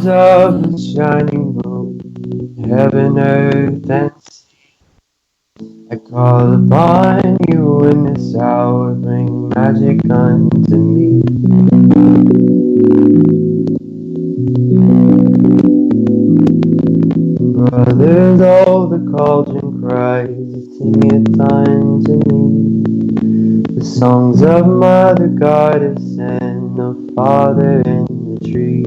Of the shining moon, heaven, earth, and sea, I call upon you in this hour, bring magic unto me. Brothers, all the cauldron cries, sing it unto me. The songs of Mother Goddess and of Father in the tree.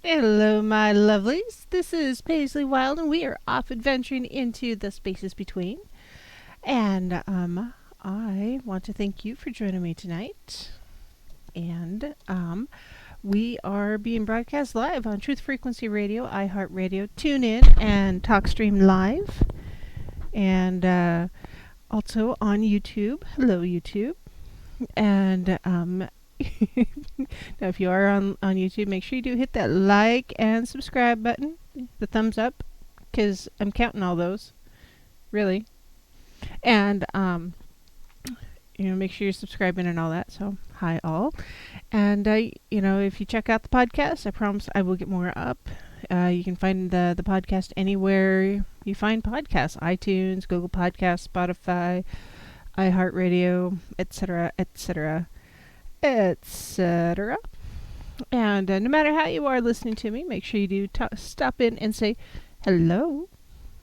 Hello, my lovelies. This is Paisley Wild, and we are off adventuring into the spaces between. And I want to thank you for joining me tonight. And we are being broadcast live on Truth Frequency Radio, iHeartRadio, TuneIn, and TalkStream Live. And also on YouTube. Hello, YouTube. And now, if you are on YouTube, make sure you do hit that like and subscribe button, the thumbs up, because I'm counting all those, really. And make sure you're subscribing and all that. So hi all. And, if you check out the podcast, I promise I will get more up. You can find the podcast anywhere you find podcasts: iTunes, Google Podcasts, Spotify, iHeartRadio, etc., etc., etc. And no matter how you are listening to me, make sure you do stop in and say hello.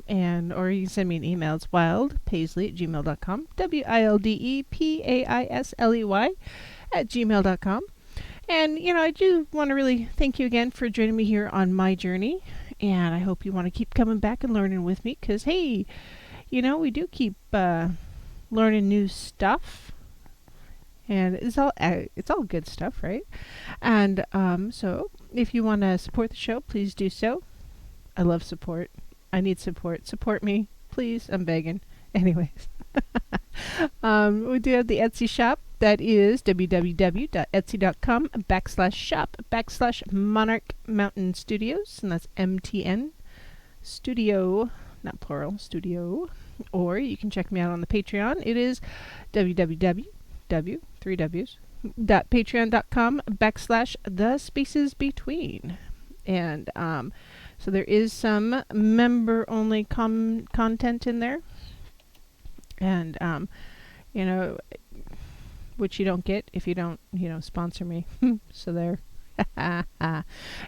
Or you can send me an email. It's wildpaisley@gmail.com. WILDEPAISLEY@gmail.com. And, I do want to really thank you again for joining me here on my journey. And I hope you want to keep coming back and learning with me because, hey, we do keep learning new stuff. And it's all good stuff, right? And so if you want to support the show, please do so. I love support. I need support. Support me, please. I'm begging. Anyways. We do have the Etsy shop. That is www.etsy.com/shop/Monarch Mountain Studios. And that's MTN Studio, not plural, studio. Or you can check me out on the Patreon. It is www.patreon.com/the-spaces-between. And so there is some member-only content in there. And, which you don't get if you don't, sponsor me. So there.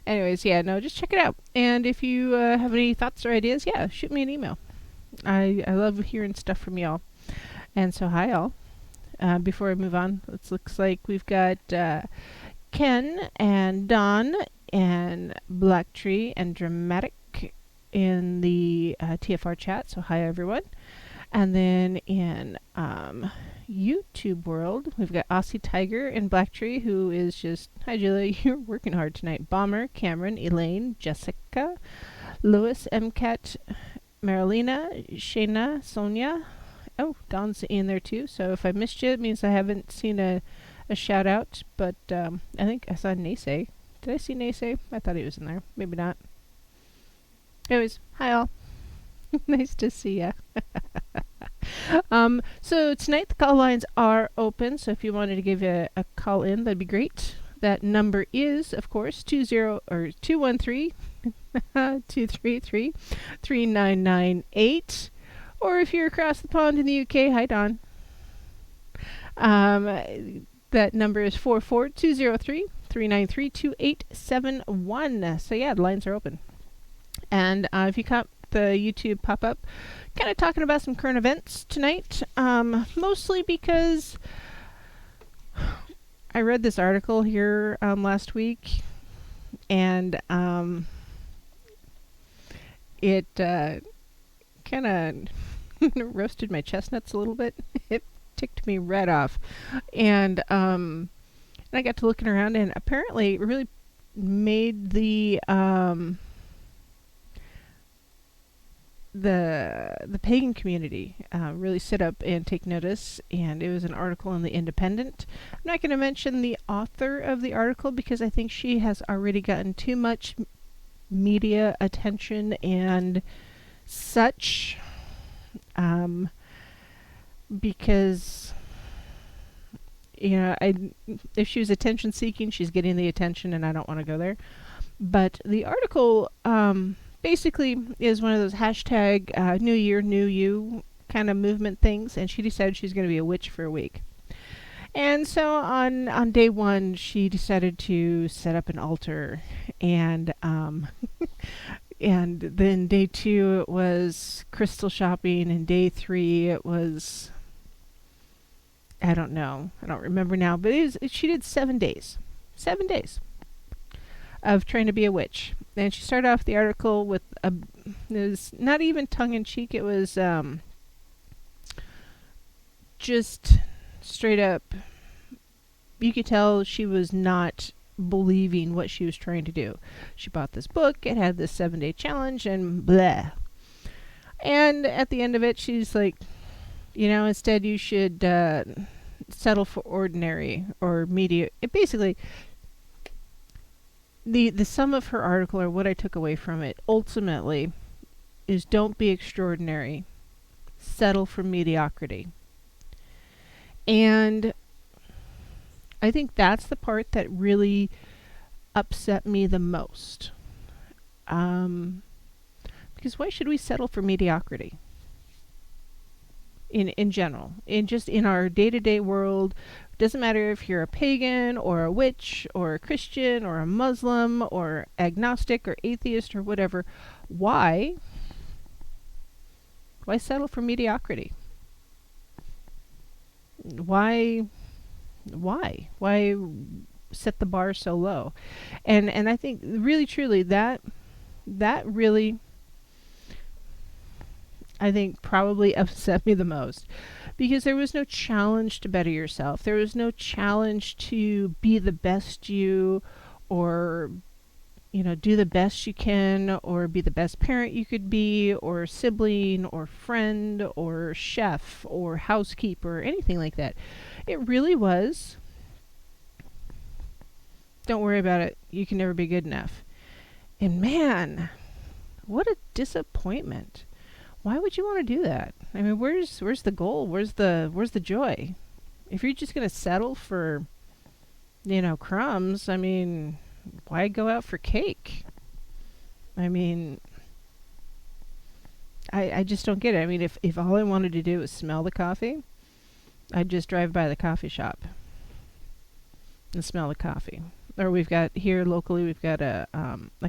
Anyways, just check it out. And if you have any thoughts or ideas, shoot me an email. I love hearing stuff from y'all. And so hi all. Before I move on, it looks like we've got Ken and Don and Blacktree and Dramatic in the TFR chat. So hi everyone. And then in YouTube world, we've got Aussie Tiger and Blacktree, who is just, hi Julia, you're working hard tonight. Bomber, Cameron, Elaine, Jessica, Lewis, MCAT, Marilena, Shayna, Sonia. Oh, Don's in there too. So if I missed you, it means I haven't seen a shout out. But I think I saw Naysay. Did I see Naysay? I thought he was in there. Maybe not. Anyways, hi all. Nice to see ya. So tonight the call lines are open. So if you wanted to give a call in, that'd be great. That number is, of course, 213-233-3998. Or if you're across the pond in the UK, hi Don. That number is 44203-393-2871. So the lines are open. And if you caught the YouTube pop-up, kind of talking about some current events tonight, mostly because I read this article here last week, and it kind of roasted my chestnuts a little bit. It ticked me right off, and I got to looking around, and apparently it really made the pagan community really sit up and take notice. And it was an article in the Independent. I'm not going to mention the author of the article because I think she has already gotten too much media attention and such, because if she was attention seeking, she's getting the attention, and I don't want to go there. But the article basically is one of those hashtag New Year, New You kind of movement things, and she decided she's going to be a witch for a week. And so on day one, she decided to set up an altar, and and then day two it was crystal shopping, and day three it was, I don't know, I don't remember now, but she did 7 days. 7 days of trying to be a witch. And she started off the article with it was not even tongue-in-cheek, it was just straight up, you could tell she was not believing what she was trying to do. She bought this book, it had this 7-day challenge, and blah. And at the end of it, she's like, instead you should settle for ordinary or media. It basically, the sum of her article, or what I took away from it, ultimately, is don't be extraordinary. Settle for mediocrity. And I think that's the part that really upset me the most. Um, because why should we settle for mediocrity? In general, in our day-to-day world, doesn't matter if you're a pagan or a witch or a Christian or a Muslim or agnostic or atheist or whatever, why settle for mediocrity? Why why set the bar so low? And I think really truly that really, I think, probably upset me the most, because there was no challenge to better yourself. There was no challenge to be the best you, or do the best you can, or be the best parent you could be, or sibling, or friend, or chef, or housekeeper, or anything like that. It really was, don't worry about it. You can never be good enough. And man, what a disappointment. Why would you want to do that? I mean, where's the goal? Where's the joy? If you're just going to settle for, crumbs, I mean, why go out for cake? I mean, I just don't get it. I mean, if all I wanted to do was smell the coffee, I'd just drive by the coffee shop and smell the coffee. Or we've got here locally, we've got a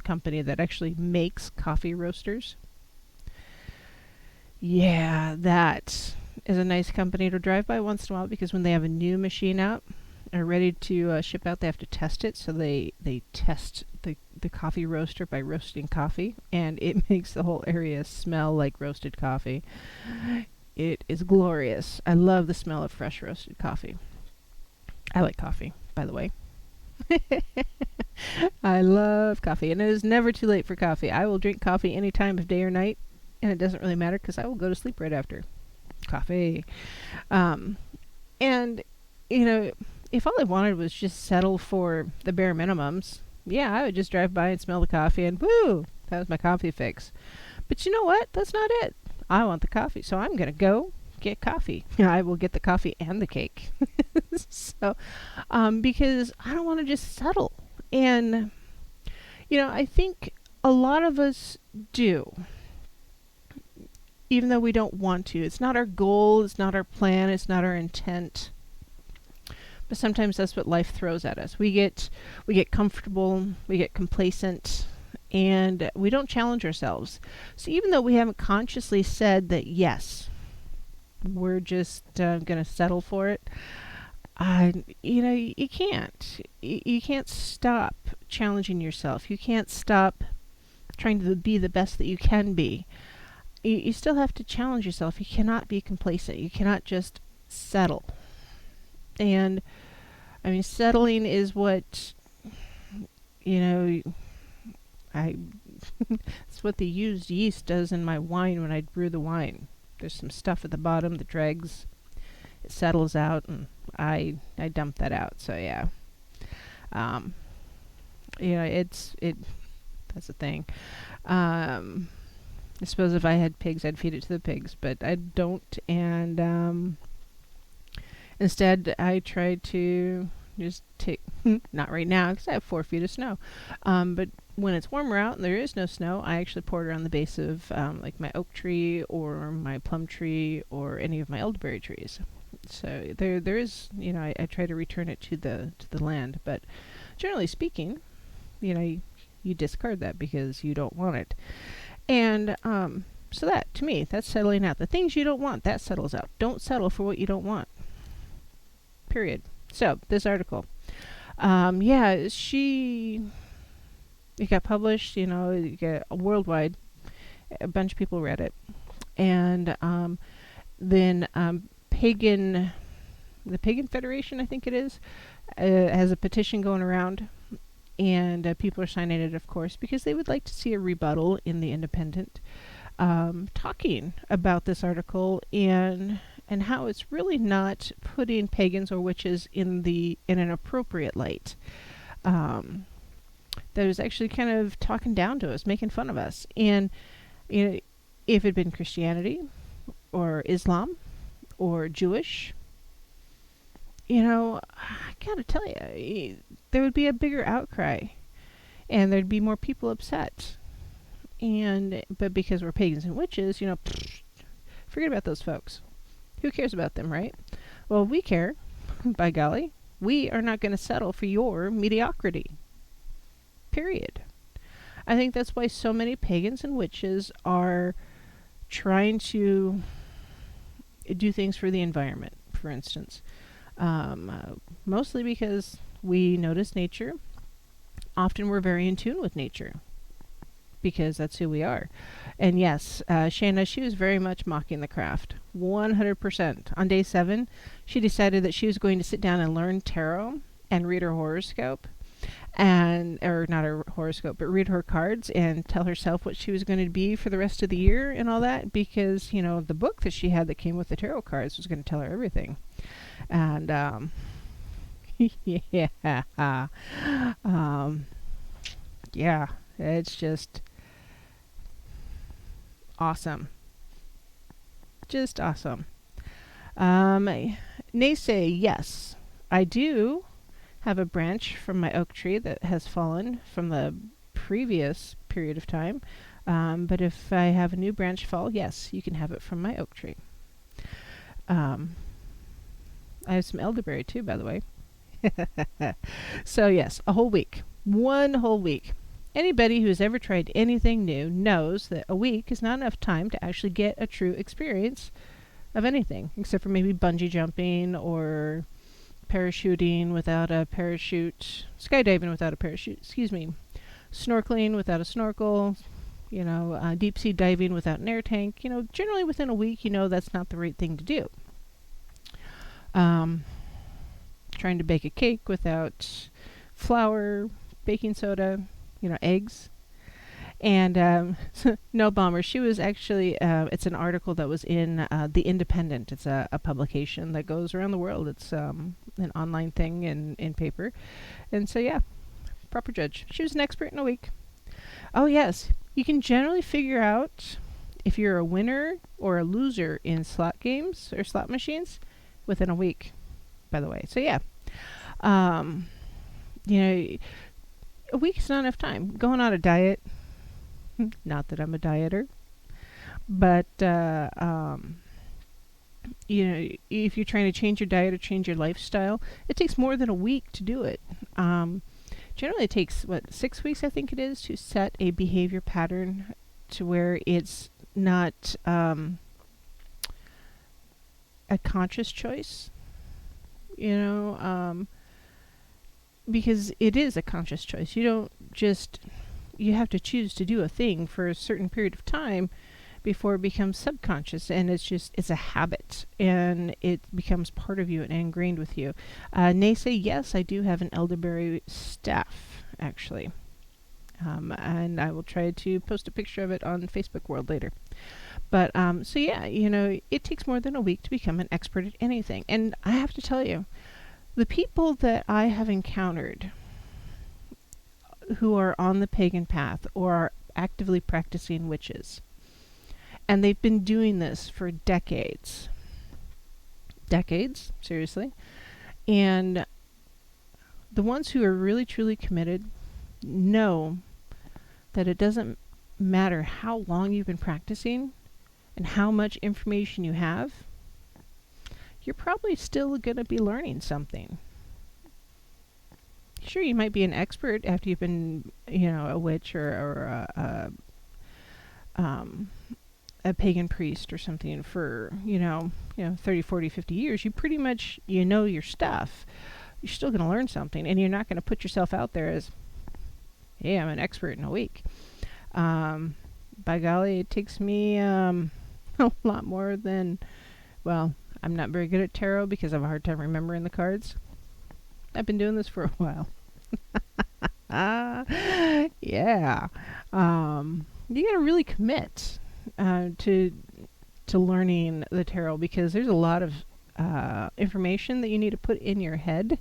company that actually makes coffee roasters. Yeah, that is a nice company to drive by once in a while, because when they have a new machine out or ready to ship out, they have to test it. So they test the coffee roaster by roasting coffee, and it makes the whole area smell like roasted coffee. It is glorious. I love the smell of fresh roasted coffee. I like coffee, by the way. I love coffee, and it is never too late for coffee. I will drink coffee any time of day or night, and it doesn't really matter, because I will go to sleep right after coffee. And if all I wanted was just settle for the bare minimums, yeah, I would just drive by and smell the coffee, and woo, that was my coffee fix. But you know what? That's not it. I want the coffee, so I'm gonna go get coffee. I will get the coffee and the cake. So, because I don't want to just settle. And I think a lot of us do, even though we don't want to. It's not our goal, it's not our plan, it's not our intent. But sometimes that's what life throws at us. We get comfortable, we get complacent, and we don't challenge ourselves. So even though we haven't consciously said that, yes, we're just going to settle for it, you can't. You can't stop challenging yourself. You can't stop trying to be the best that you can be. You still have to challenge yourself. You cannot be complacent. You cannot just settle. And I mean, settling is what, it's what the used yeast does in my wine when I brew the wine. There's some stuff at the bottom, the dregs. It settles out, and I dump that out. So yeah, that's the thing. I suppose if I had pigs, I'd feed it to the pigs, but I don't. And instead, I try to just take, not right now, because I have 4 feet of snow. But when it's warmer out and there is no snow, I actually pour it on the base of like my oak tree or my plum tree or any of my elderberry trees. So there is, I try to return it to the land. But generally speaking, you discard that because you don't want it. And so that, to me, that's settling out. The things you don't want, that settles out. Don't settle for what you don't want. Period. So, this article. It got published, it got worldwide. A bunch of people read it. And then Pagan, the Pagan Federation, I think it is, has a petition going around. And people are signing it, of course, because they would like to see a rebuttal in the Independent, talking about this article and how it's really not putting pagans or witches in an appropriate light. That is actually kind of talking down to us, making fun of us. And if it had been Christianity or Islam or Jewish, gotta tell you, there would be a bigger outcry, and there'd be more people upset. But because we're pagans and witches, forget about those folks. Who cares about them, right? Well, we care. By golly, we are not going to settle for your mediocrity. Period. I think that's why so many pagans and witches are trying to do things for the environment, for instance. Mostly because we notice nature. Often we're very in tune with nature because that's who we are. And yes, Shana, she was very much mocking the craft. 100%. On day 7, she decided that she was going to sit down and learn tarot and read her horoscope. Or not her horoscope, but read her cards and tell herself what she was going to be for the rest of the year and all that, because, the book that she had that came with the tarot cards was going to tell her everything. And, yeah, it's just awesome. Just awesome. Naysay, yes, I do have a branch from my oak tree that has fallen from the previous period of time. But if I have a new branch fall, yes, you can have it from my oak tree. I have some elderberry too, by the way. So yes, a whole week. 1 whole week. Anybody who's ever tried anything new knows that a week is not enough time to actually get a true experience of anything, except for maybe bungee jumping or parachuting without a parachute, skydiving without a parachute, snorkeling without a snorkel, deep sea diving without an air tank. Generally within a week, that's not the right thing to do. Trying to bake a cake without flour, baking soda, eggs. And no bomber. She was actually, it's an article that was in The Independent. It's a publication that goes around the world. It's an online thing in paper. And so, yeah, proper judge. She was an expert in a week. Oh, yes. You can generally figure out if you're a winner or a loser in slot games or slot machines within a week, by the way. So, yeah. A week's not enough time. Going on a diet. Not that I'm a dieter, but if you're trying to change your diet or change your lifestyle, it takes more than a week to do it. Generally, it takes 6 weeks, I think it is, to set a behavior pattern to where it's not a conscious choice. Because it is a conscious choice. You have to choose to do a thing for a certain period of time before it becomes subconscious, and it's a habit, and it becomes part of you and ingrained with you. Naysay, yes, I do have an elderberry staff, actually. And I will try to post a picture of it on Facebook World later. But, so yeah, it takes more than a week to become an expert at anything. And I have to tell you, the people that I have encountered who are on the pagan path or are actively practicing witches, and they've been doing this for decades, seriously, and the ones who are really truly committed know that it doesn't matter how long you've been practicing and how much information you have, you're probably still going to be learning something. Sure, you might be an expert after you've been, a witch or a pagan priest or something for, 30, 40, 50 years. You pretty much, your stuff. You're still going to learn something, and you're not going to put yourself out there as, hey, I'm an expert in a week. By golly, it takes me a lot more than, I'm not very good at tarot because I have a hard time remembering the cards. I've been doing this for a while. Yeah. You gotta really commit to learning the tarot, because there's a lot of information that you need to put in your head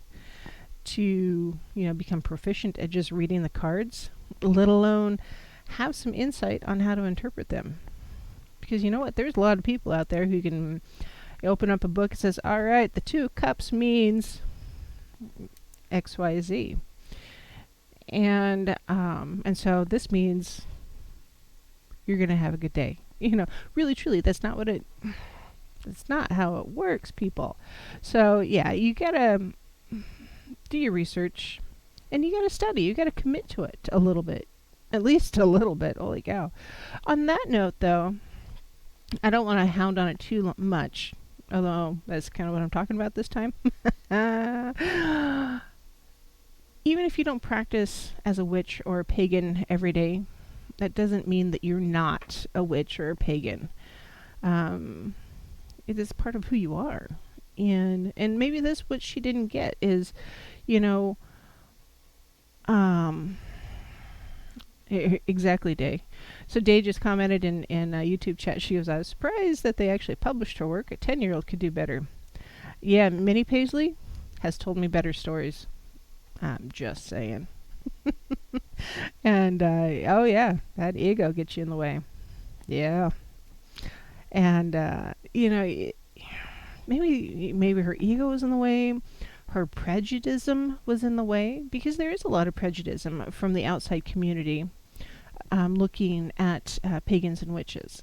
to become proficient at just reading the cards, let alone have some insight on how to interpret them. Because you know what? There's a lot of people out there who can open up a book and says, all right, the 2 cups means XYZ. And so this means you're going to have a good day. Really, truly, that's not how it works, people. So, yeah, you got to do your research and you got to study. You got to commit to it a little bit. At least a little bit. Holy cow. On that note, though, I don't want to hound on it too much, although that's kind of what I'm talking about this time. Even if you don't practice as a witch or a pagan every day, that doesn't mean that you're not a witch or a pagan. It is part of who you are. And maybe that's what she didn't get is, exactly, Day. So Day just commented in YouTube chat. She goes, I was surprised that they actually published her work. A 10-year-old could do better. Yeah, Minnie Paisley has told me better stories. I'm just saying. And, oh yeah, that ego gets you in the way. Yeah. And, maybe her ego was in the way. Her prejudice was in the way. Because there is a lot of prejudice from the outside community looking at pagans and witches.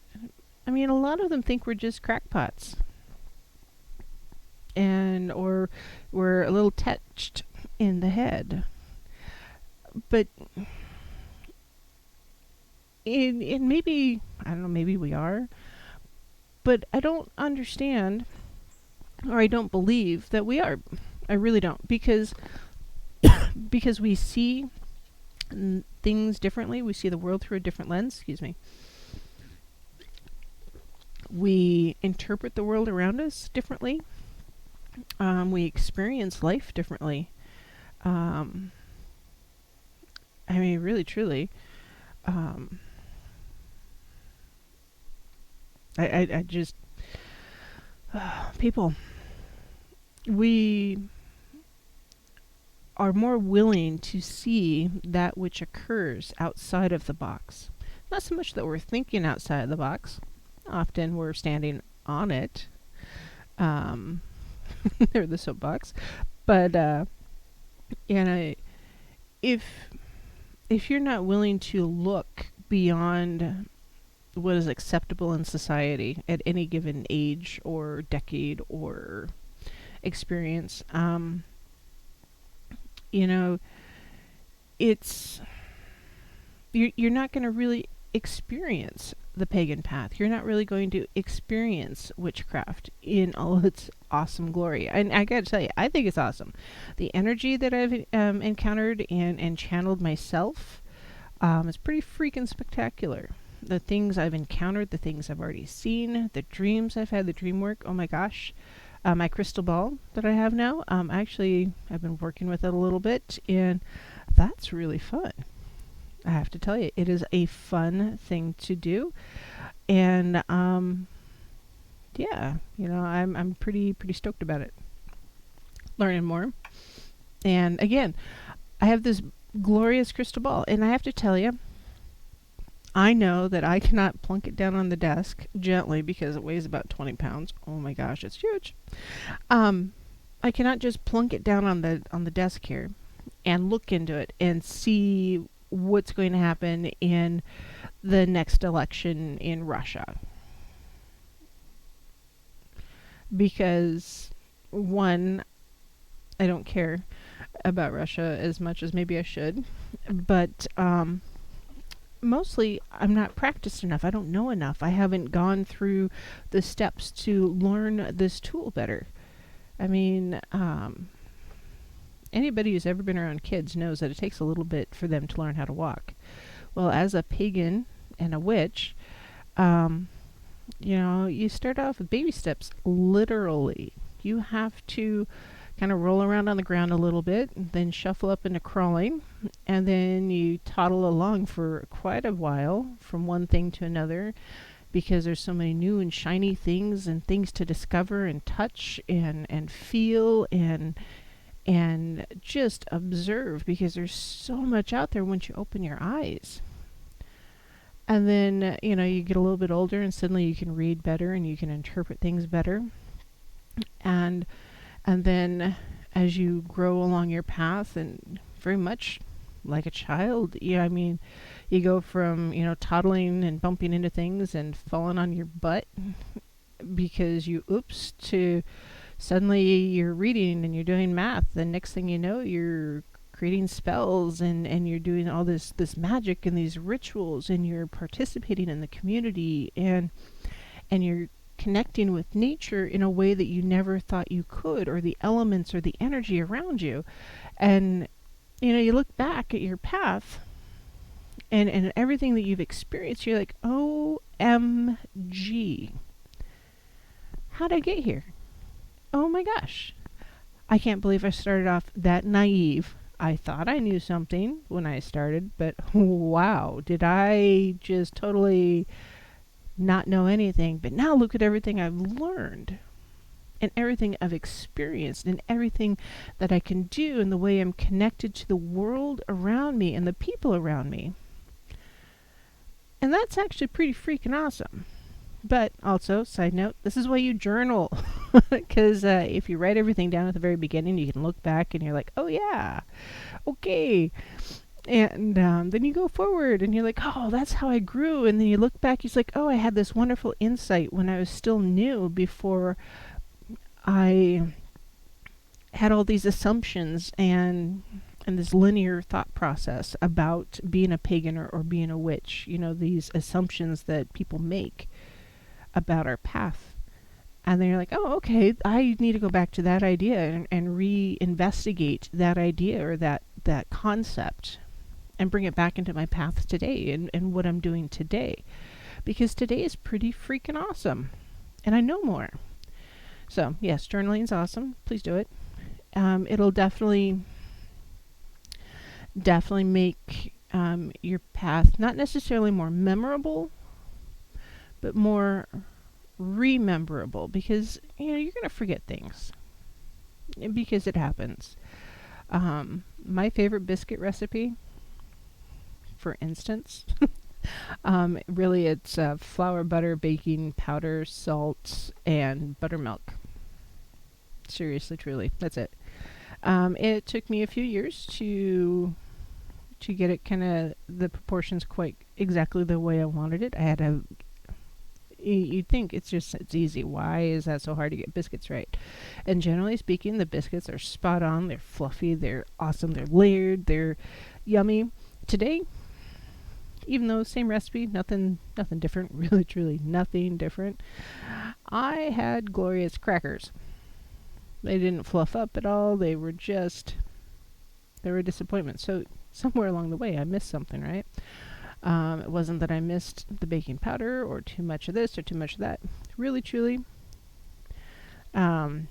I mean, a lot of them think we're just crackpots. Or we're a little touched in the head. But and maybe, I don't know, maybe we are. But I don't understand, or I don't believe that we are. I really don't. Because we see things differently. We see the world through a different lens. Excuse me. We interpret the world around us differently. We experience life differently. I mean, really, truly. I just... people, we are more willing to see that which occurs outside of the box. Not so much that we're thinking outside of the box. Often we're standing on it. Or the soapbox. But, if you're not willing to look beyond what is acceptable in society at any given age or decade or experience, it's you're not going to really experience the pagan path. You're not really going to experience witchcraft in all of its awesome glory. And I gotta tell you, I think it's awesome. The energy that I've encountered and channeled myself is pretty freaking spectacular. The things I've encountered, the things I've already seen, the dreams I've had, the dream work, oh my gosh. My crystal ball that I have now, actually I've been working with it a little bit, and that's really fun. I have to tell you, it is a fun thing to do. And yeah, I'm pretty stoked about it. Learning more. And again, I have this glorious crystal ball, and I have to tell you, I know that I cannot plunk it down on the desk gently because it weighs about 20 pounds. Oh my gosh, it's huge. I cannot just plunk it down on the desk here and look into it and see what's going to happen in the next election in Russia. Because, one, I don't care about Russia as much as maybe I should, but mostly I'm not practiced enough. I don't know enough. I haven't gone through the steps to learn this tool better. I mean, anybody who's ever been around kids knows that it takes a little bit for them to learn how to walk. Well, as a pagan and a witch, you start off with baby steps, literally. You have to kind of roll around on the ground a little bit, and then shuffle up into crawling, and then you toddle along for quite a while from one thing to another, because there's so many new and shiny things and things to discover and touch and feel and just observe, because there's so much out there once you open your eyes. And then, you get a little bit older and suddenly you can read better and you can interpret things better. And then as you grow along your path, and very much like a child. Yeah, I mean, you go from, toddling and bumping into things and falling on your butt because you oops to suddenly you're reading and you're doing math. The next thing you know, you're creating spells, and you're doing all this magic and these rituals, and you're participating in the community, and you're connecting with nature in a way that you never thought you could, or the elements or the energy around you. And you look back at your path, and everything that you've experienced, you're like, OMG, how'd I get here? Oh my gosh, I can't believe I started off that naive. I thought I knew something when I started, but wow, did I just totally not know anything. But now look at everything I've learned, and everything I've experienced, and everything that I can do, and the way I'm connected to the world around me and the people around me. And that's actually pretty freaking awesome. But also, side note, this is why you journal. Because if you write everything down at the very beginning, you can look back and you're like, oh yeah, okay. And then you go forward and you're like, oh, that's how I grew. And then you look back, you're like, oh, I had this wonderful insight when I was still new, before I had all these assumptions and this linear thought process about being a pagan or being a witch. These assumptions that people make about our path. And then you're like, oh, okay, I need to go back to that idea and re-investigate that idea, or that concept, and bring it back into my path today, and what I'm doing today. Because today is pretty freaking awesome. And I know more. So, yes, journaling is awesome. Please do it. It'll definitely make your path not necessarily more memorable, but more rememberable, because you're going to forget things, because it happens. My favorite biscuit recipe, for instance, really it's flour, butter, baking powder, salt, and buttermilk. Seriously, truly, that's it. It took me a few years to get it kind of the proportions quite exactly the way I wanted it. I had a You'd think it's easy. Why is that so hard to get biscuits right? And generally speaking, the biscuits are spot on. They're fluffy. They're awesome. They're layered. They're yummy. Today, even though same recipe, nothing different. Really, truly, nothing different. I had glorious crackers. They didn't fluff up at all. They were a disappointment. So somewhere along the way, I missed something, right? It wasn't that I missed the baking powder, or too much of this or too much of that. Really, truly, I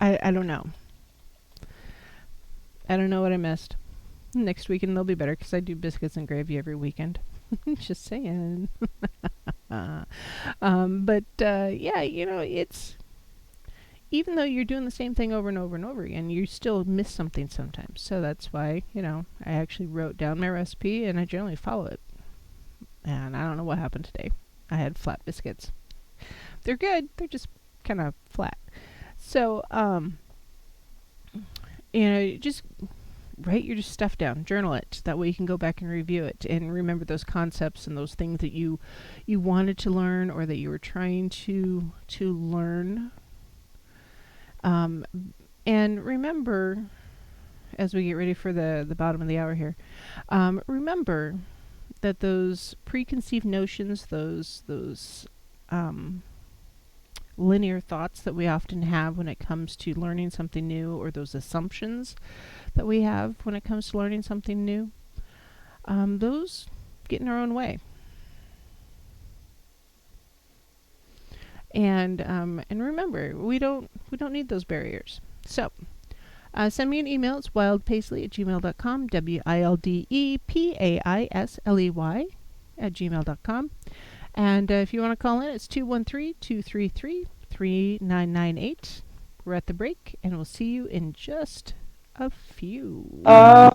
don't know. I don't know what I missed. Next weekend they'll be better, because I do biscuits and gravy every weekend. Just saying. Yeah, it's, even though you're doing the same thing over and over and over again, you still miss something sometimes. So that's why, I actually wrote down my recipe, and I generally follow it. And I don't know what happened today. I had flat biscuits. They're good. They're just kind of flat. So, just write your stuff down. Journal it. That way you can go back and review it and remember those concepts and those things that you wanted to learn, or that you were trying to learn. And remember, as we get ready for the bottom of the hour here, remember that those preconceived notions, those linear thoughts that we often have when it comes to learning something new, or those assumptions that we have when it comes to learning something new, those get in our own way. And remember, we don't need those barriers. So, send me an email. It's wildpaisley@gmail.com. WILDEPAISLEY @gmail.com. And if you want to call in, it's 213-233-3998. We're at the break, and we'll see you in just a few. O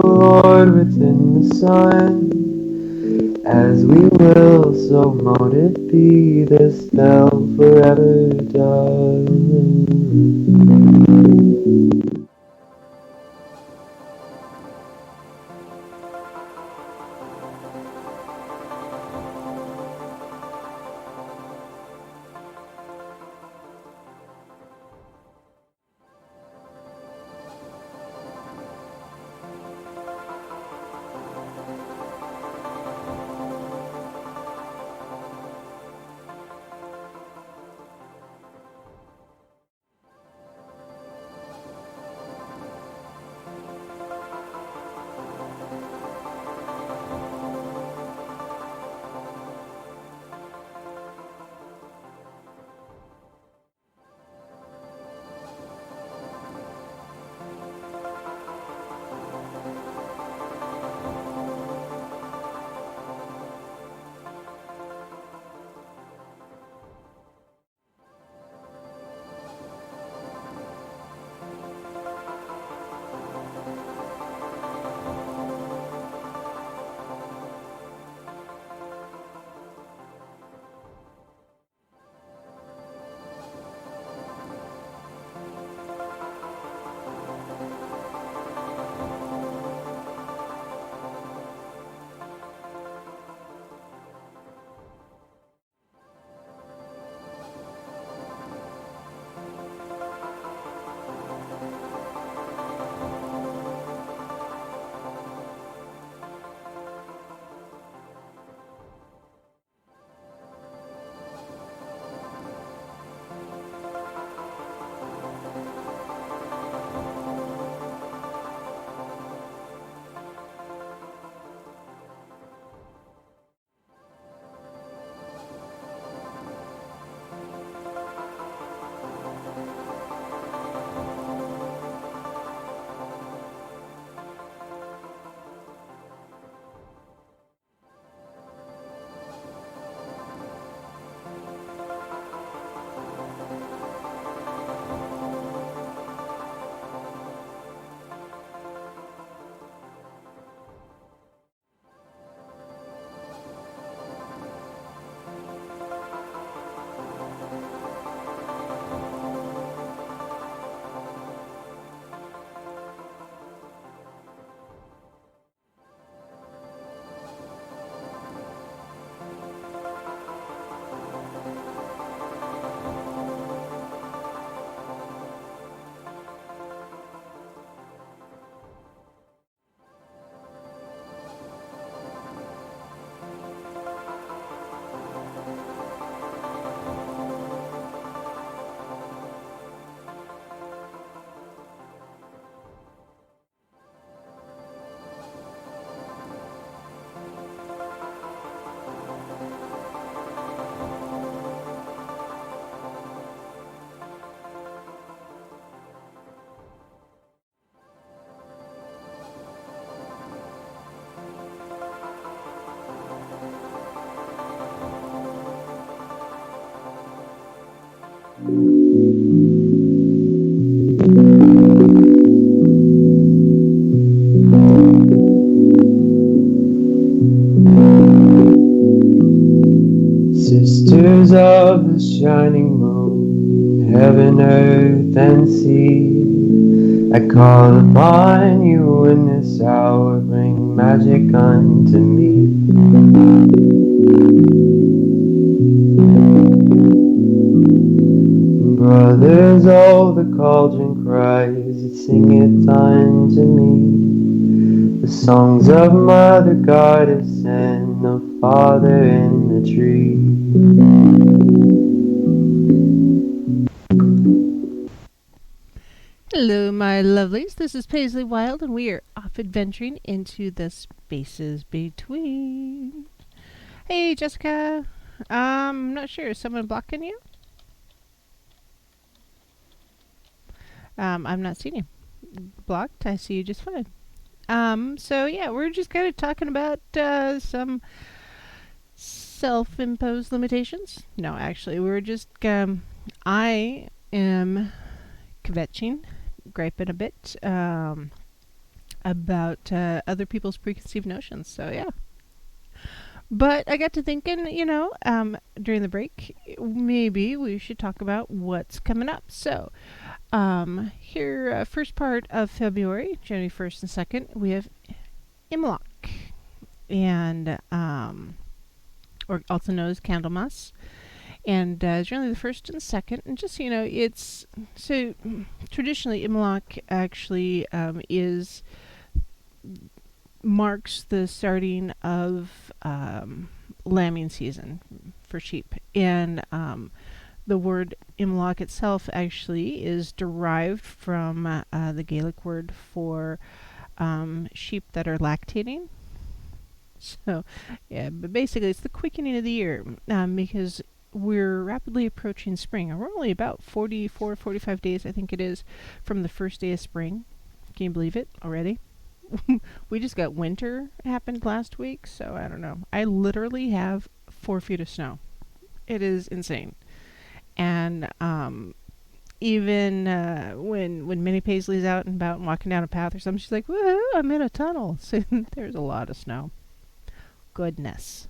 Lord, within the sun, As we will, so mote it be, the spell forever done. Sisters of the shining moon, heaven, earth, and sea, I call upon you in this hour, bring magic unto me. Brothers, oh, the cauldron cries, sing it unto me, the songs of Mother Goddess and of Father in the tree. Hello, my lovelies. This is Paisley Wild, and we are off adventuring into the spaces between. Hey, Jessica. I'm not sure. Is someone blocking you? I'm not seeing you blocked. I see you just fine. So yeah, we're just kind of talking about some self-imposed limitations. No, actually, we're just I am kvetching, griping a bit about other people's preconceived notions. So yeah, But I got to thinking, during the break, maybe we should talk about what's coming up. So, here, first part of February, January 1st and 2nd, we have Imbolc, and or also known as Candlemas. And generally the first and second, and just it's so traditionally Imbolc actually is marks the starting of lambing season for sheep, and the word Imbolc itself actually is derived from the Gaelic word for sheep that are lactating. So, yeah, but basically it's the quickening of the year, because we're rapidly approaching spring. We're only about 44, 45 days, I think it is, from the first day of spring. Can you believe it already? We just got winter happened last week, so I don't know. I literally have 4 feet of snow. It is insane. And even when Minnie Paisley's out and about and walking down a path or something, she's like, "Woohoo! I'm in a tunnel." So there's a lot of snow. Goodness.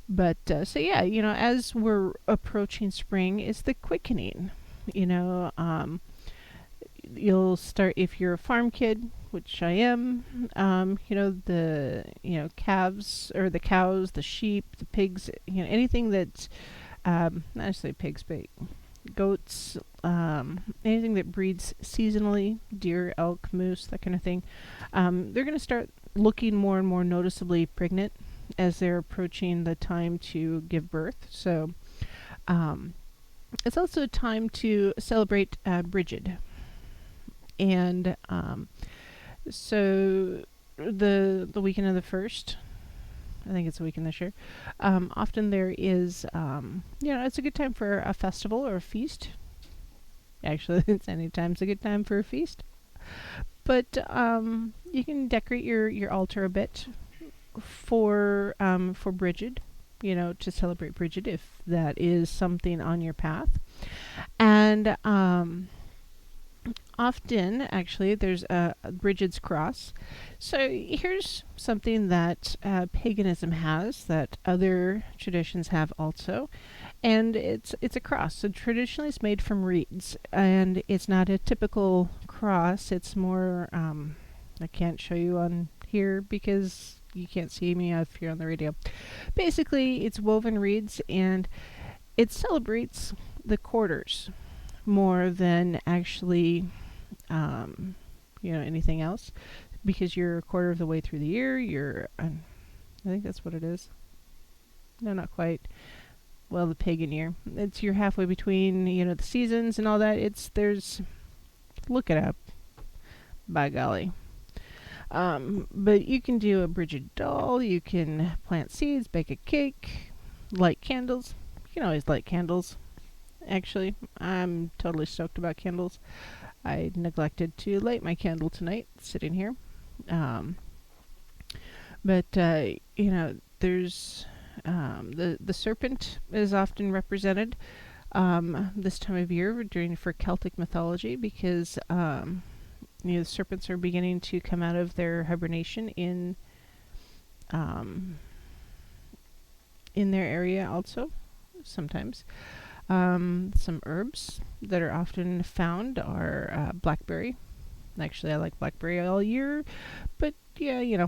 But so yeah, as we're approaching spring, it's the quickening. You know, you'll start if you're a farm kid, which I am. The calves or the cows, the sheep, the pigs. Anything that's not necessarily pigs, but goats. Anything that breeds seasonally, deer, elk, moose, that kind of thing. They're going to start looking more and more noticeably pregnant as they're approaching the time to give birth. So it's also a time to celebrate Brigid. And so the weekend of the 1st, I think it's a weekend this year, often there is, it's a good time for a festival or a feast. Actually, it's any time's a good time for a feast. But you can decorate your altar a bit for Brigid, to celebrate Brigid if that is something on your path. And often, actually, there's a Brigid's cross. So here's something that paganism has that other traditions have also, and it's a cross. So traditionally, it's made from reeds, and it's not a typical cross. It's more I can't show you on here because you can't see me if you're on the radio. Basically, it's woven reeds, and it celebrates the quarters more than actually anything else, because you're a quarter of the way through the year. I think that's what it is. No, not quite. Well, the pagan year. You're halfway between the seasons and all that. Look it up. By golly. But you can do a Brigid doll. You can plant seeds, bake a cake, light candles. You can always light candles. Actually, I'm totally stoked about candles. I neglected to light my candle tonight, sitting here. But there's the serpent is often represented this time of year for Celtic mythology, because the serpents are beginning to come out of their hibernation in their area also, sometimes. Some herbs that are often found are blackberry. Actually, I like blackberry all year, but yeah,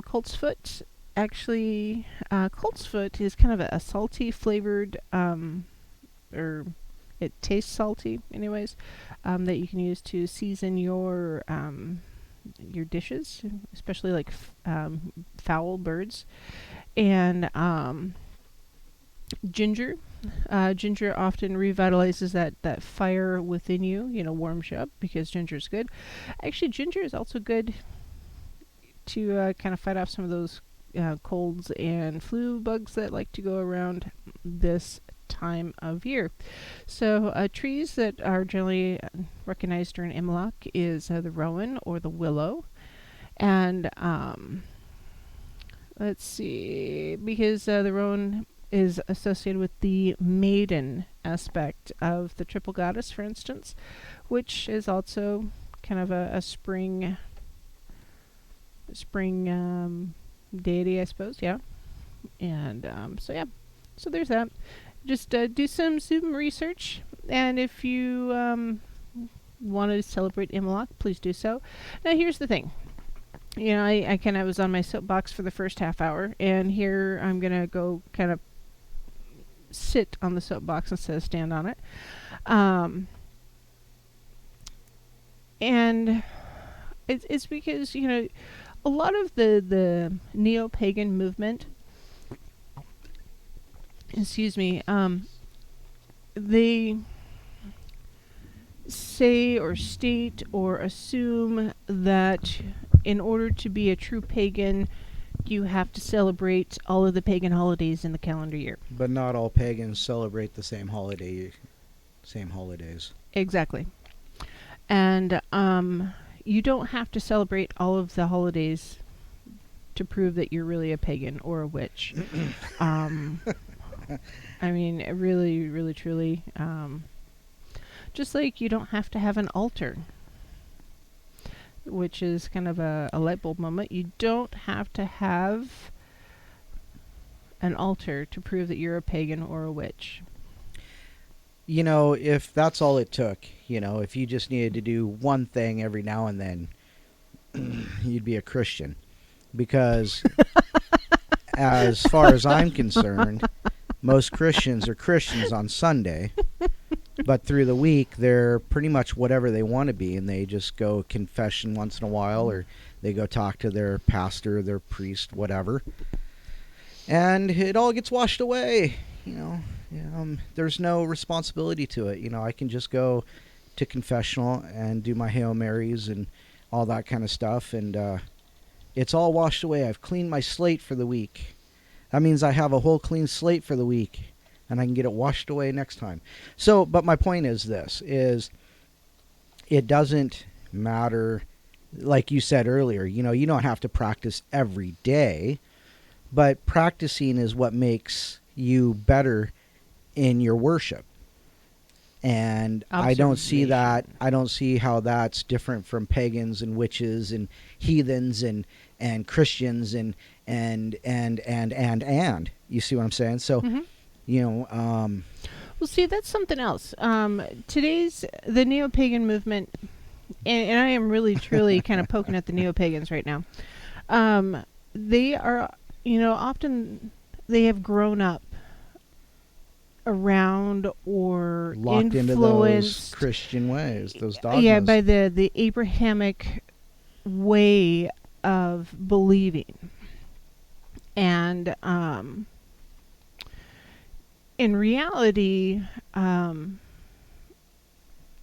colt's foot. Actually, colt's foot is kind of a salty flavored, or it tastes salty, anyways, that you can use to season your dishes, especially like fowl birds, and ginger. Ginger often revitalizes that fire within you, warms you up, because ginger is good. Actually, ginger is also good to kind of fight off some of those colds and flu bugs that like to go around this time of year. So trees that are generally recognized during Imbolc is the rowan or the willow. And let's see, because the rowan is associated with the maiden aspect of the triple goddess, for instance, which is also kind of a spring deity, I suppose. Yeah, And so yeah, so there's that. Just do some research, and if you want to celebrate Imbolc, please do so. Now here's the thing. I kind of was on my soapbox for the first half hour, and here I'm gonna go kind of sit on the soapbox instead of stand on it. And it's because a lot of the neo-pagan movement, excuse me, they say or state or assume that in order to be a true pagan, you have to celebrate all of the pagan holidays in the calendar year. But not all pagans celebrate the same holidays. Exactly. And you don't have to celebrate all of the holidays to prove that you're really a pagan or a witch. I mean, really, really, truly. Just like you don't have to have an altar, which is kind of a light bulb moment. You don't have to have an altar to prove that you're a pagan or a witch. If that's all it took, if you just needed to do one thing every now and then, you'd be a Christian. Because as far as I'm concerned, most Christians are Christians on Sunday. But through the week, they're pretty much whatever they want to be, and they just go confession once in a while, or they go talk to their pastor, their priest, whatever. And it all gets washed away, there's no responsibility to it. I can just go to confessional and do my Hail Marys and all that kind of stuff, and it's all washed away. I've cleaned my slate for the week. That means I have a whole clean slate for the week, and I can get it washed away next time. So, but my point is this, is it doesn't matter, like you said earlier, you don't have to practice every day, but practicing is what makes you better in your worship. And I don't see how that's different from pagans and witches and heathens and Christians and you see what I'm saying? So, well, see, that's something else. Today's the neo-pagan movement, and I am really truly kind of poking at the neo-pagans right now. They are, often they have grown up around or locked into those Christian ways, those dogmas. Yeah, by the Abrahamic way of believing. And in reality,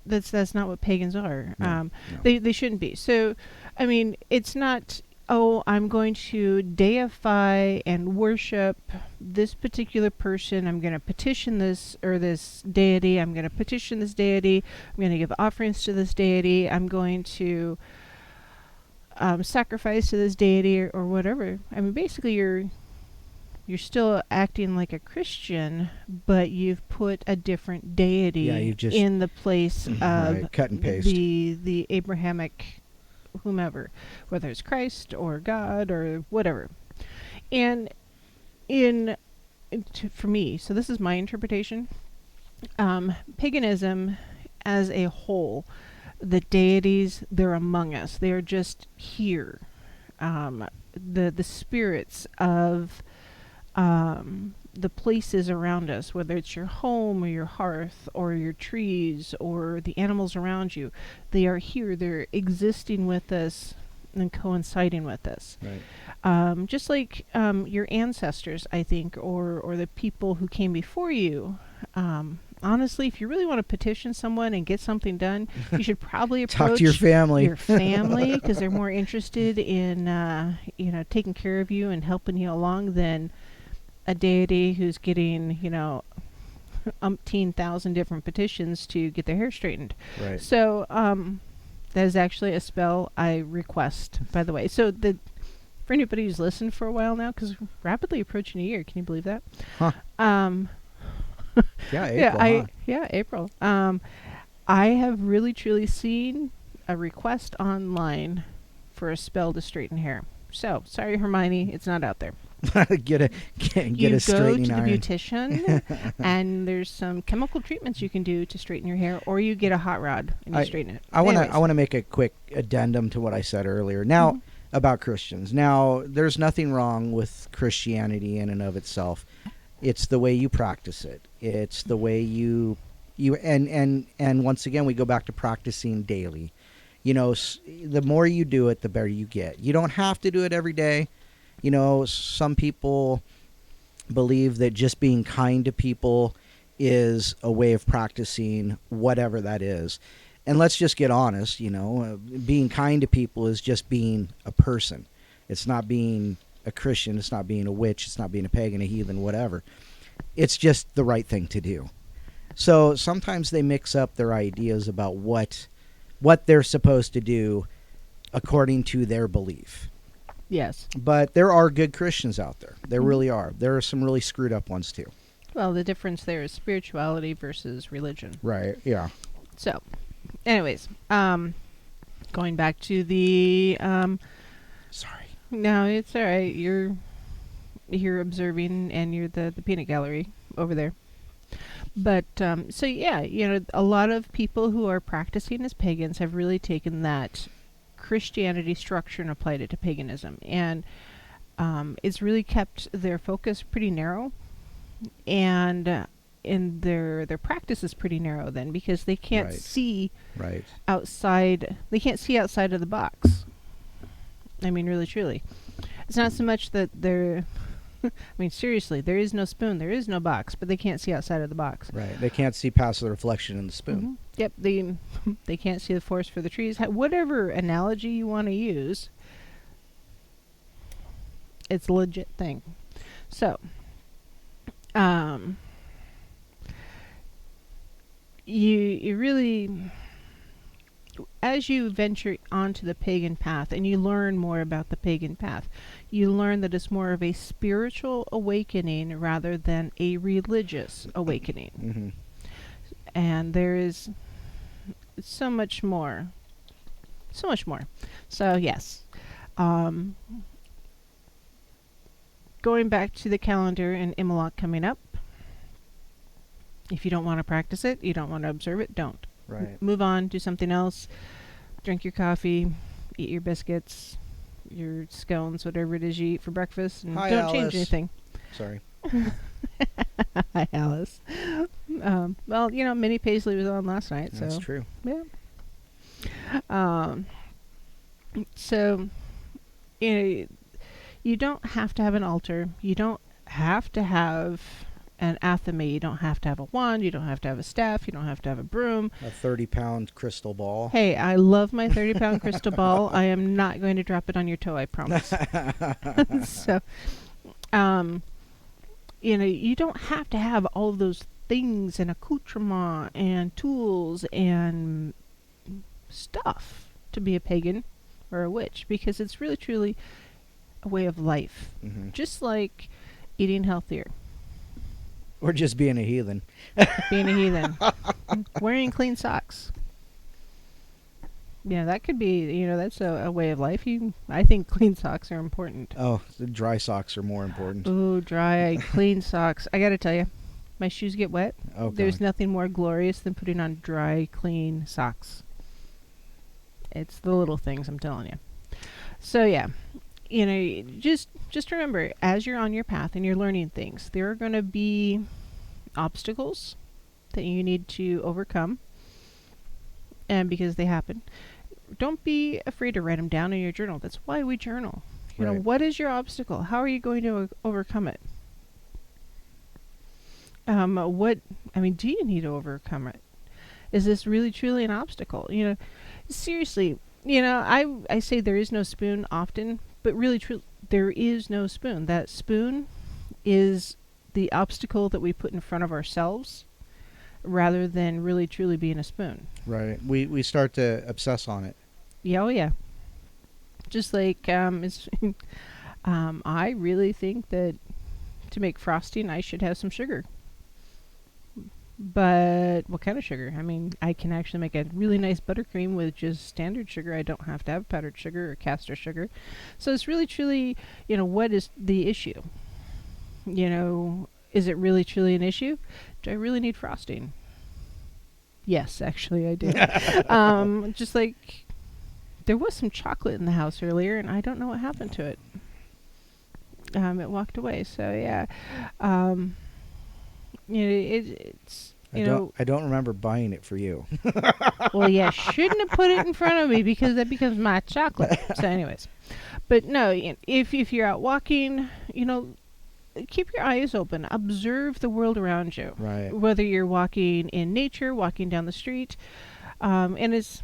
that's not what pagans are. No. They shouldn't be. So, I mean, it's not, I'm going to deify and worship this particular person. I'm going to petition this deity. I'm going to petition this deity. I'm going to give offerings to this deity. I'm going to sacrifice to this deity or whatever. I mean, basically, you're still acting like a Christian, but you've put a different deity in the place of right, cut and paste. the Abrahamic whomever, whether it's Christ or God or whatever. And for me, so this is my interpretation, paganism as a whole, the deities, they're among us. They are just here. The spirits of the places around us, whether it's your home or your hearth or your trees or the animals around you, they are here. They're existing with us and coinciding with us. Right. Just like your ancestors, I think, or the people who came before you. Honestly, if you really want to petition someone and get something done, you should probably approach talk to your family. Because they're more interested in taking care of you and helping you along than a deity who's getting, umpteen thousand different petitions to get their hair straightened. Right. So, that is actually a spell I request, by the way. So, for anybody who's listened for a while now, because we're rapidly approaching a year, can you believe that? Huh. Yeah, April. April. I have really truly seen a request online for a spell to straighten hair. So, sorry, Hermione, it's not out there. get a You go to straightening the iron. beautician, and there's some chemical treatments you can do to straighten your hair, or you get a hot rod and you straighten it. I want Anyways. to make a quick addendum to what I said earlier. Now about Christians. Now there's nothing wrong with Christianity in and of itself. It's the way you practice it. It's the way you and once again we go back to practicing daily. You know, the more you do it, the better you get. You don't have to do it every day. You know, some people believe that just being kind to people is a way of practicing whatever that is. And let's just get honest, you know, being kind to people is just being a person. It's not being a Christian. It's not being a witch. It's not being a pagan, a heathen, whatever. It's just the right thing to do. So sometimes they mix up their ideas about what they're supposed to do according to their belief. Yes. But there are good Christians out there. There really are. There are some really screwed up ones too. Well, the difference there is spirituality versus religion. Right, yeah. So, anyways, going back to the Sorry. no, it's all right. You're observing, and you're the peanut gallery over there. But so yeah, you know, a lot of people who are practicing as pagans have really taken that Christianity structure and applied it to paganism, and it's really kept their focus pretty narrow, and in their practice is pretty narrow then, because they can't see outside. They can't see outside of the box. I mean, really, truly, it's not so much that they're. I mean, seriously, there is no spoon, there is no box, but they can't see outside of the box. Right. They can't see past the reflection in the spoon. Yep. They can't see the forest for the trees. Whatever analogy you want to use, it's a legit thing. So, you really, as you venture onto the pagan path and you learn more about the pagan path, you learn that it's more of a spiritual awakening rather than a religious awakening. And there is so much more. So much more. So, yes. Going back to the calendar and Imbolc coming up, if you don't want to practice it, you don't want to observe it, don't. Right. Move on, do something else, drink your coffee, eat your biscuits, your scones, whatever it is you eat for breakfast, and Hi, don't change Alice. anything. Sorry. Hi, Alice. Well, you know, Minnie Paisley was on last night, so That's true. yeah. So, you know, you don't have to have an altar. You don't have to have an athame. You don't have to have a wand. You don't have to have a staff. You don't have to have a broom. A 30-pound crystal ball. Hey, I love my 30-pound crystal ball. I am not going to drop it on your toe, I promise. So, you know, you don't have to have all of those things and accoutrement and tools and stuff to be a pagan or a witch, because it's really, truly a way of life. Just like eating healthier. Or just being a heathen. Being a heathen. Wearing clean socks. Yeah, that could be, you know, that's a way of life. I think clean socks are important. Oh, the dry socks are more important. Ooh, dry, clean socks. I gotta tell you, my shoes get wet. Oh, There's God. nothing more glorious than putting on dry, clean socks. It's the little things, I'm telling you. So, yeah. You know, just remember, as you're on your path and you're learning things, there are going to be obstacles that you need to overcome, and because they happen, don't be afraid to write them down in your journal. That's why we journal. You know, what is your obstacle? How are you going to overcome it? Do you need to overcome it? Is this really truly an obstacle? You know, seriously, you know, I say there is no spoon often, but really, there is no spoon. That spoon is the obstacle that we put in front of ourselves rather than really, truly being a spoon. Right. We start to obsess on it. Yeah, oh yeah. Just like, I really think that to make frosting, I should have some sugar. But what kind of sugar? I mean, I can actually make a really nice buttercream with just standard sugar. I don't have to have powdered sugar or caster sugar. So it's really, truly, what is the issue? Is it really, truly an issue? Do I really need frosting? Yes, actually, I do. Just like there was some chocolate in the house earlier, and I don't know what happened to it. It walked away. So yeah, it's I don't remember buying it for you. well, yeah, shouldn't have put it in front of me because that becomes my chocolate. So, anyways, but no, if you're out walking, keep your eyes open. Observe the world around you. Right. Whether you're walking in nature, walking down the street, and it's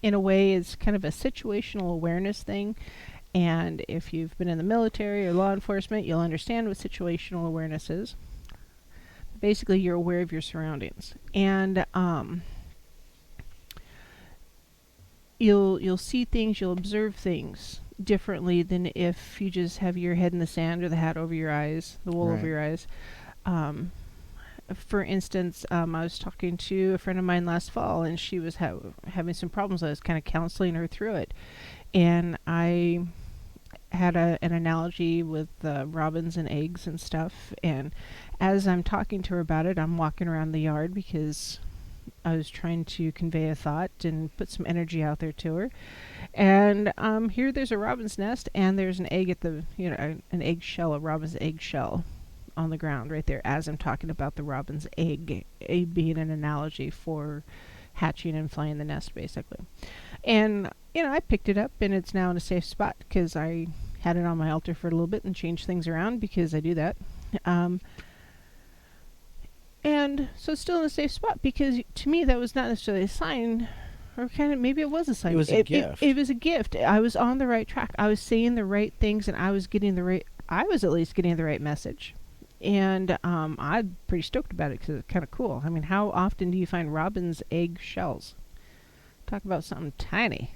in a way it's kind of a situational awareness thing. And if you've been in the military or law enforcement, you'll understand what situational awareness is. Basically, you're aware of your surroundings, and you'll see things, you'll observe things differently than if you just have your head in the sand or the hat over your eyes, the wool over your eyes. For instance, I was talking to a friend of mine last fall, and she was having some problems. I was kind of counseling her through it, and I had an analogy with robins and eggs and stuff, and as I'm talking to her about it, I'm walking around the yard because I was trying to convey a thought and put some energy out there to her. And here there's a robin's nest, and there's an egg at the, an egg shell, a robin's egg shell on the ground right there as I'm talking about the robin's egg being an analogy for hatching and flying the nest, basically. And, I picked it up, and it's now in a safe spot because I had it on my altar for a little bit and changed things around because I do that. And so it's still in a safe spot because to me that was not necessarily a sign, or kind of maybe it was a sign. It was a gift. It was a gift. I was on the right track. I was saying the right things, and I was at least getting the right message. And I'm pretty stoked about it because it's kind of cool. I mean, how often do you find robin's egg shells? Talk about something tiny.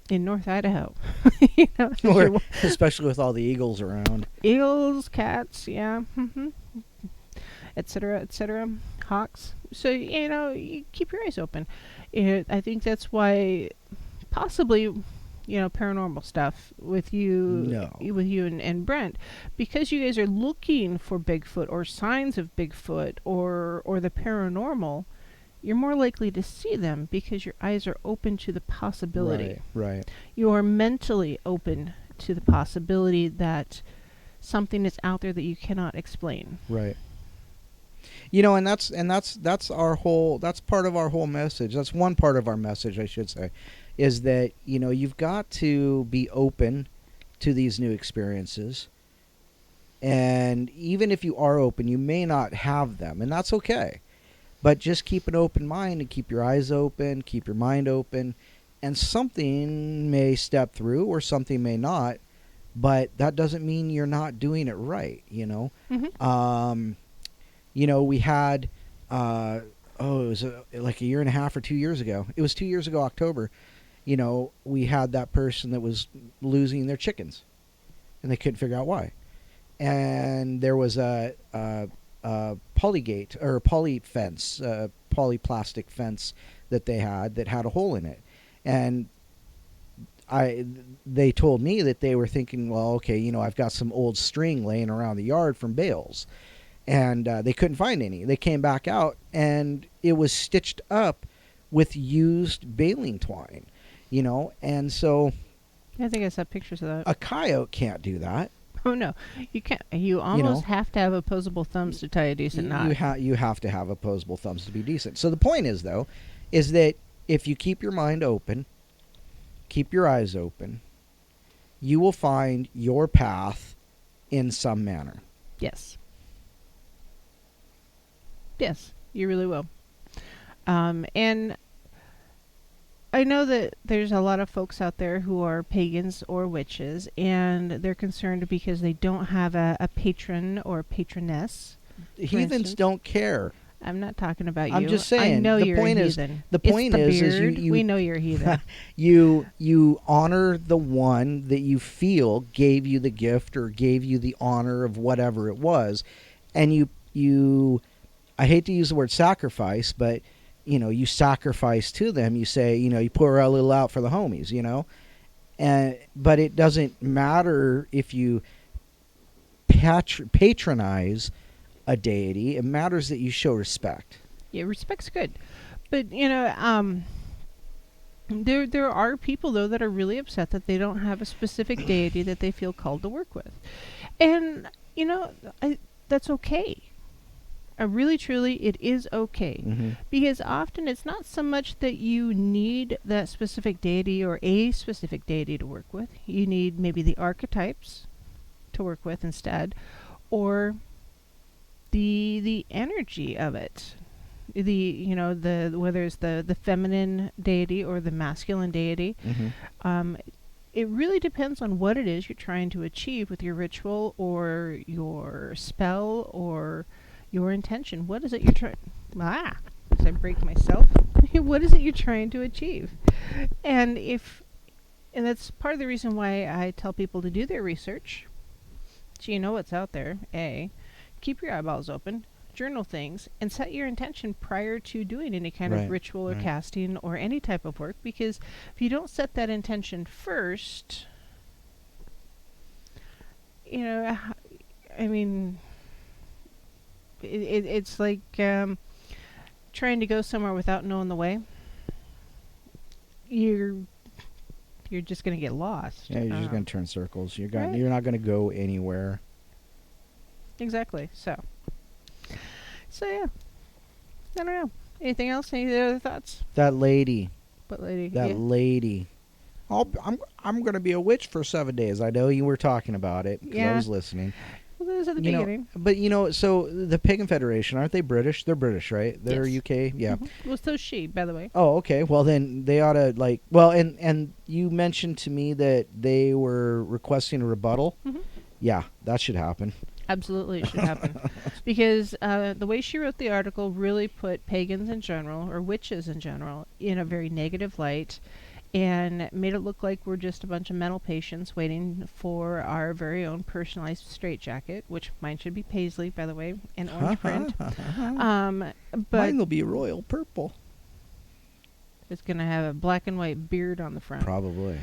In North Idaho. Especially with all the eagles around. Eagles, cats, yeah. Etc., etc., hawks. So, you keep your eyes open. I think that's why possibly, paranormal stuff with you and Brent, because you guys are looking for Bigfoot or signs of Bigfoot or the paranormal, you're more likely to see them because your eyes are open to the possibility. Right. You are mentally open to the possibility that something is out there that you cannot explain. Right. And that's our whole, that's part of our whole message. That's one part of our message, I should say, is that, you've got to be open to these new experiences. And even if you are open, you may not have them, and that's okay. But just keep an open mind and keep your eyes open, keep your mind open, and something may step through or something may not, but that doesn't mean you're not doing it right, Mm-hmm. We had, it was like a year and a half or 2 years ago. It was 2 years ago, October. We had that person that was losing their chickens, and they couldn't figure out why. And there was a polygate or poly fence, polyplastic fence that they had that had a hole in it. And they told me that they were thinking, well, okay, I've got some old string laying around the yard from bales. And they couldn't find any. They came back out, and it was stitched up with used baling twine, And so I think I saw pictures of that. A coyote can't do that. Oh, no. You can't. You almost have to have opposable thumbs to tie a decent knot. You have to have opposable thumbs to be decent. So the point is, though, is that if you keep your mind open, keep your eyes open, you will find your path in some manner. Yes. Yes, you really will. And I know that there's a lot of folks out there who are pagans or witches, and they're concerned because they don't have a patron or patroness. Heathens don't care. I'm not talking about you. I'm just saying. I know the you're point a is, heathen. the point it's the is beard. you we know you're a heathen. you honor the one that you feel gave you the gift or gave you the honor of whatever it was, and you I hate to use the word sacrifice, but you sacrifice to them. You say, you pour a little out for the homies, but it doesn't matter if you patronize a deity. It matters that you show respect. Yeah, respect's good. But, there are people, though, that are really upset that they don't have a specific deity that they feel called to work with. And, that's okay. Really, truly, it is okay. Mm-hmm. Because often it's not so much that you need that specific deity or a specific deity to work with. You need maybe the archetypes to work with instead, or the energy of it. Whether it's the feminine deity or the masculine deity. Mm-hmm. It really depends on what it is you're trying to achieve with your ritual or your spell or your intention. What is it you're trying? As I break myself. What is it you're trying to achieve? And that's part of the reason why I tell people to do their research. So you know what's out there. Keep your eyeballs open, journal things, and set your intention prior to doing any kind of ritual or casting or any type of work. Because if you don't set that intention first, it's like trying to go somewhere without knowing the way. You're just going to get lost. Yeah, you're just going to turn circles. You're not going to go anywhere. Exactly. So yeah. I don't know. Anything else? Any other thoughts? That lady. What lady? That lady. I'm going to be a witch for 7 days. I know you were talking about it because I was listening. Well, that was at the beginning. So the Pagan Federation, aren't they British? They're British, right? They're UK? Yeah. Well, so is she, by the way. Oh, okay. Well, then they ought to, and you mentioned to me that they were requesting a rebuttal. Mm-hmm. Yeah, that should happen. Absolutely, it should happen. Because the way she wrote the article really put pagans in general, or witches in general, in a very negative light, and made it look like we're just a bunch of mental patients waiting for our very own personalized straitjacket, which mine should be paisley, by the way, and orange print. But mine will be royal purple. It's going to have a black and white beard on the front. Probably.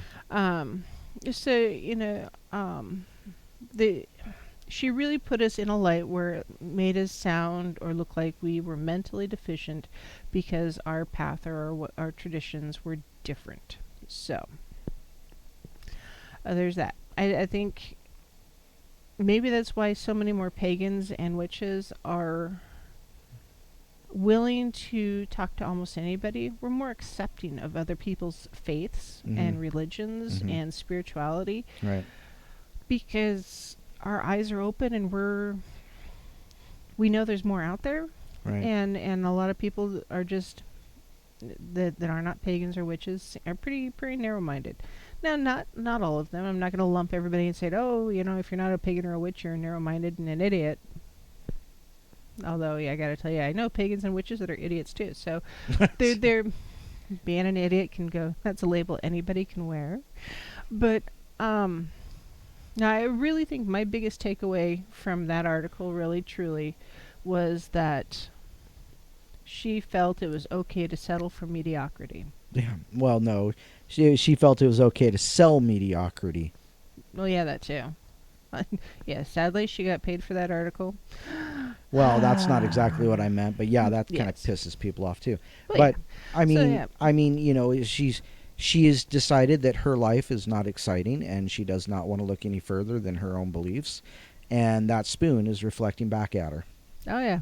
She really put us in a light where it made us sound or look like we were mentally deficient because our path or our traditions were different. So, there's that. I think maybe that's why so many more pagans and witches are willing to talk to almost anybody. We're more accepting of other people's faiths and religions and spirituality. Right. Because our eyes are open and we know there's more out there. Right. And a lot of people are just that are not pagans or witches are pretty narrow-minded. Now, not all of them. I'm not going to lump everybody and say, oh, if you're not a pagan or a witch, you're narrow-minded and an idiot. Although, I got to tell you, I know pagans and witches that are idiots too. So, they're being an idiot can go. That's a label anybody can wear. But now, I really think my biggest takeaway from that article, really, truly, was that she felt it was okay to settle for mediocrity. Yeah. Well, no. She felt it was okay to sell mediocrity. Well, yeah, that too. Yeah, sadly, she got paid for that artical. Well, that's not exactly what I meant, but yeah, that kind of pisses people off too. Well, but yeah. I mean, she has decided that her life is not exciting, and she does not want to look any further than her own beliefs, and that spoon is reflecting back at her. Oh yeah,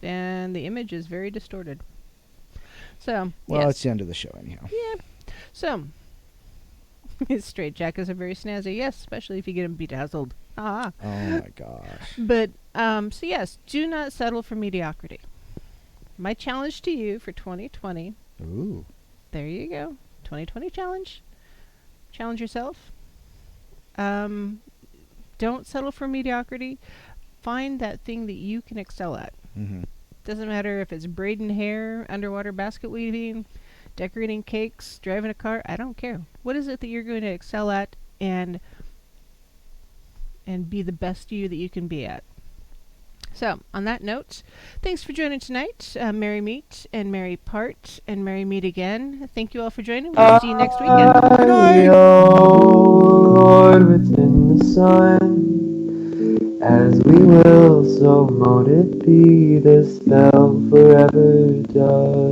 and the image is very distorted. So well, it's the end of the show anyhow. Yeah. So his straitjackets are very snazzy. Yes, especially if you get them bedazzled. Ah. Oh my gosh. But so yes, do not settle for mediocrity. My challenge to you for 2020. Ooh. There you go. 2020 challenge. Challenge yourself. Don't settle for mediocrity. Find that thing that you can excel at. Mm-hmm. Doesn't matter if it's braiding hair, underwater basket weaving, decorating cakes, driving a car. I don't care. What is it that you're going to excel at and be the best you that you can be at? So, on that note, thanks for joining tonight. Merry meet and merry part and merry meet again. Thank you all for joining. We'll see you next weekend. Good night. O Lord, within the sun, as we will, so mote it be, the spell forever done.